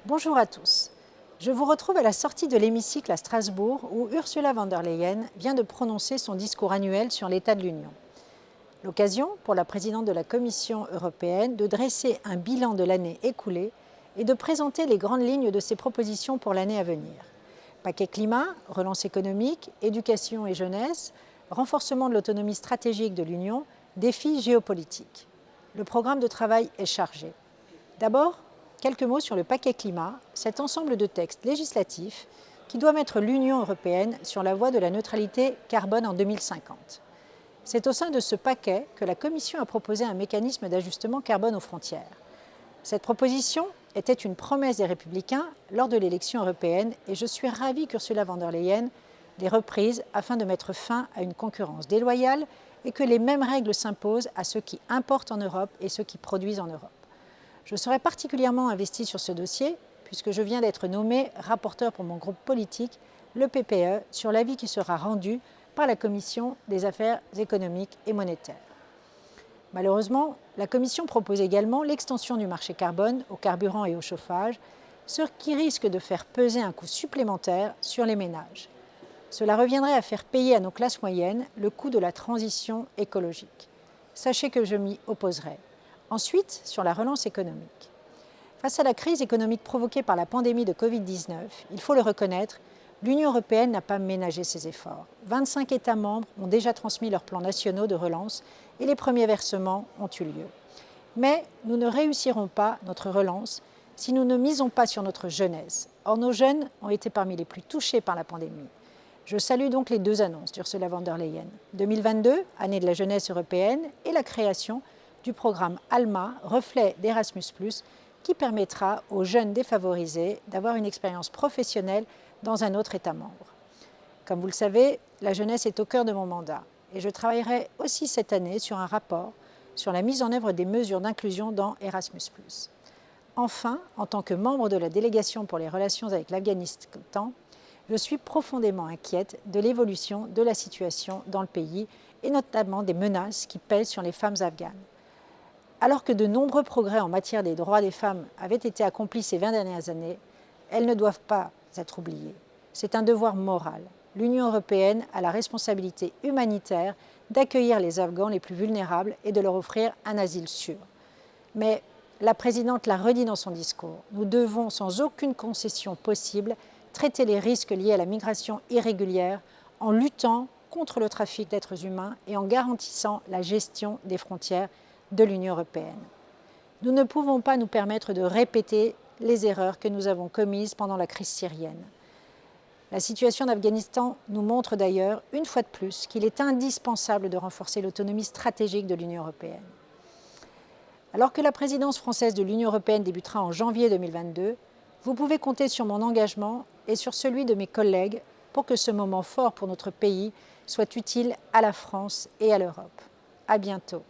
Bonjour à tous. Je vous retrouve à la sortie de l'hémicycle à Strasbourg où Ursula von der Leyen vient de prononcer son discours annuel sur l'état de l'Union. L'occasion pour la présidente de la Commission européenne de dresser un bilan de l'année écoulée et de présenter les grandes lignes de ses propositions pour l'année à venir. Paquet climat, relance économique, éducation et jeunesse, renforcement de l'autonomie stratégique de l'Union, défis géopolitiques. Le programme de travail est chargé. D'abord, quelques mots sur le paquet climat, cet ensemble de textes législatifs qui doit mettre l'Union européenne sur la voie de la neutralité carbone en 2050. C'est au sein de ce paquet que la Commission a proposé un mécanisme d'ajustement carbone aux frontières. Cette proposition était une promesse des Républicains lors de l'élection européenne et je suis ravie qu'Ursula von der Leyen l'ait reprise afin de mettre fin à une concurrence déloyale et que les mêmes règles s'imposent à ceux qui importent en Europe et ceux qui produisent en Europe. Je serai particulièrement investie sur ce dossier puisque je viens d'être nommée rapporteure pour mon groupe politique, le PPE, sur l'avis qui sera rendu par la Commission des affaires économiques et monétaires. Malheureusement, la Commission propose également l'extension du marché carbone aux carburants et au chauffage, ce qui risque de faire peser un coût supplémentaire sur les ménages. Cela reviendrait à faire payer à nos classes moyennes le coût de la transition écologique. Sachez que je m'y opposerai. Ensuite, sur la relance économique. Face à la crise économique provoquée par la pandémie de Covid-19, il faut le reconnaître, l'Union européenne n'a pas ménagé ses efforts. 25 États membres ont déjà transmis leurs plans nationaux de relance et les premiers versements ont eu lieu. Mais nous ne réussirons pas notre relance si nous ne misons pas sur notre jeunesse. Or, nos jeunes ont été parmi les plus touchés par la pandémie. Je salue donc les deux annonces d'Ursula von der Leyen. 2022, année de la jeunesse européenne, et la création du programme ALMA, reflet d'Erasmus+, qui permettra aux jeunes défavorisés d'avoir une expérience professionnelle dans un autre État membre. Comme vous le savez, la jeunesse est au cœur de mon mandat et je travaillerai aussi cette année sur un rapport sur la mise en œuvre des mesures d'inclusion dans Erasmus+. Enfin, en tant que membre de la délégation pour les relations avec l'Afghanistan, je suis profondément inquiète de l'évolution de la situation dans le pays et notamment des menaces qui pèsent sur les femmes afghanes. Alors que de nombreux progrès en matière des droits des femmes avaient été accomplis ces 20 dernières années, elles ne doivent pas être oubliées. C'est un devoir moral. L'Union européenne a la responsabilité humanitaire d'accueillir les Afghans les plus vulnérables et de leur offrir un asile sûr. Mais la présidente l'a redit dans son discours, nous devons sans aucune concession possible traiter les risques liés à la migration irrégulière en luttant contre le trafic d'êtres humains et en garantissant la gestion des frontières de l'Union européenne. Nous ne pouvons pas nous permettre de répéter les erreurs que nous avons commises pendant la crise syrienne. La situation d'Afghanistan nous montre d'ailleurs, une fois de plus, qu'il est indispensable de renforcer l'autonomie stratégique de l'Union européenne. Alors que la présidence française de l'Union européenne débutera en janvier 2022, vous pouvez compter sur mon engagement et sur celui de mes collègues pour que ce moment fort pour notre pays soit utile à la France et à l'Europe. À bientôt.